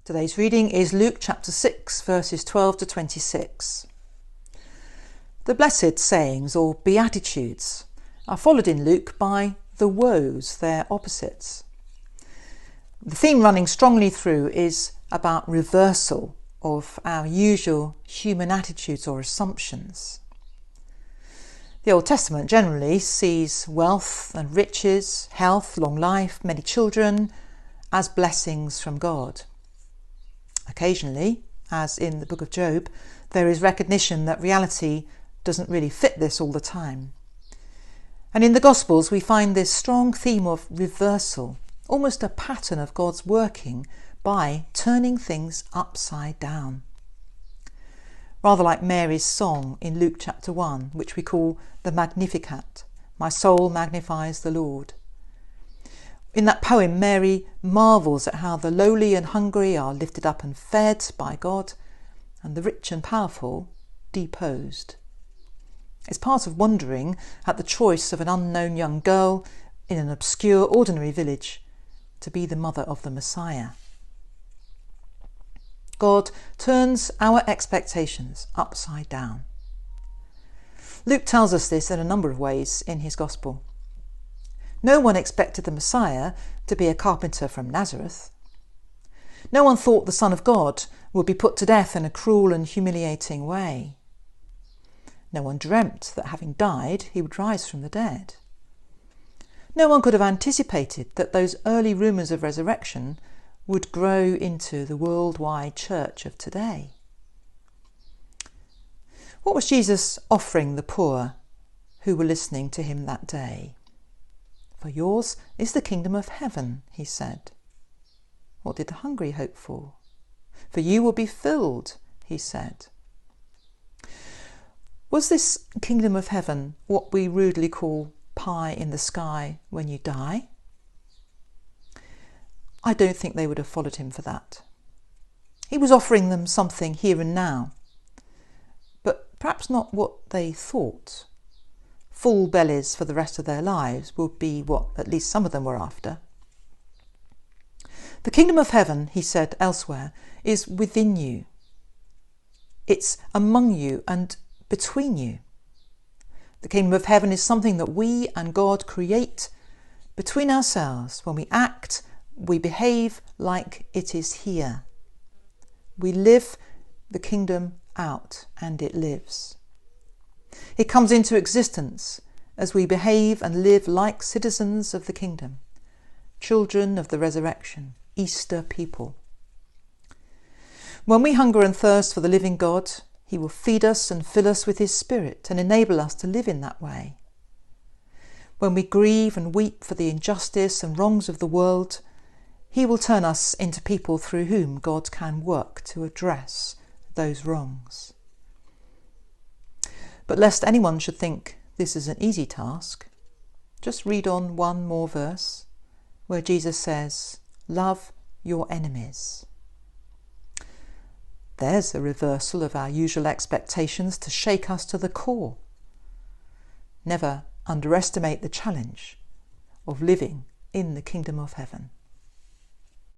Today's reading is Luke chapter 6, verses 12 to 26. The blessed sayings, or beatitudes, are followed in Luke by the woes, their opposites. The theme running strongly through is about reversal of our usual human attitudes or assumptions. The Old Testament generally sees wealth and riches, health, long life, many children as blessings from God. Occasionally, as in the book of Job, there is recognition that reality doesn't really fit this all the time. And in the Gospels we find this strong theme of reversal, almost a pattern of God's working by turning things upside down. Rather like Mary's song in Luke chapter 1, which we call the Magnificat, "My soul magnifies the Lord." In that poem, Mary marvels at how the lowly and hungry are lifted up and fed by God, and the rich and powerful deposed. It's part of wondering at the choice of an unknown young girl in an obscure, ordinary village to be the mother of the Messiah. God turns our expectations upside down. Luke tells us this in a number of ways in his Gospel. No one expected the Messiah to be a carpenter from Nazareth. No one thought the Son of God would be put to death in a cruel and humiliating way. No one dreamt that having died, he would rise from the dead. No one could have anticipated that those early rumours of resurrection would grow into the worldwide church of today. What was Jesus offering the poor who were listening to him that day? "For yours is the kingdom of heaven," he said. What did the hungry hope for? "For you will be filled," he said. Was this kingdom of heaven what we rudely call pie in the sky when you die? I don't think they would have followed him for that. He was offering them something here and now, but perhaps not what they thought. Full bellies for the rest of their lives would be what at least some of them were after. The kingdom of heaven, he said elsewhere, is within you. It's among you and between you. The kingdom of heaven is something that we and God create between ourselves when we act, we behave like it is here. We live the kingdom out and it lives. It comes into existence as we behave and live like citizens of the kingdom, children of the resurrection, Easter people. When we hunger and thirst for the living God, he will feed us and fill us with his Spirit and enable us to live in that way. When we grieve and weep for the injustice and wrongs of the world, he will turn us into people through whom God can work to address those wrongs. But lest anyone should think this is an easy task, just read on one more verse where Jesus says, "Love your enemies." There's a reversal of our usual expectations to shake us to the core. Never underestimate the challenge of living in the kingdom of heaven.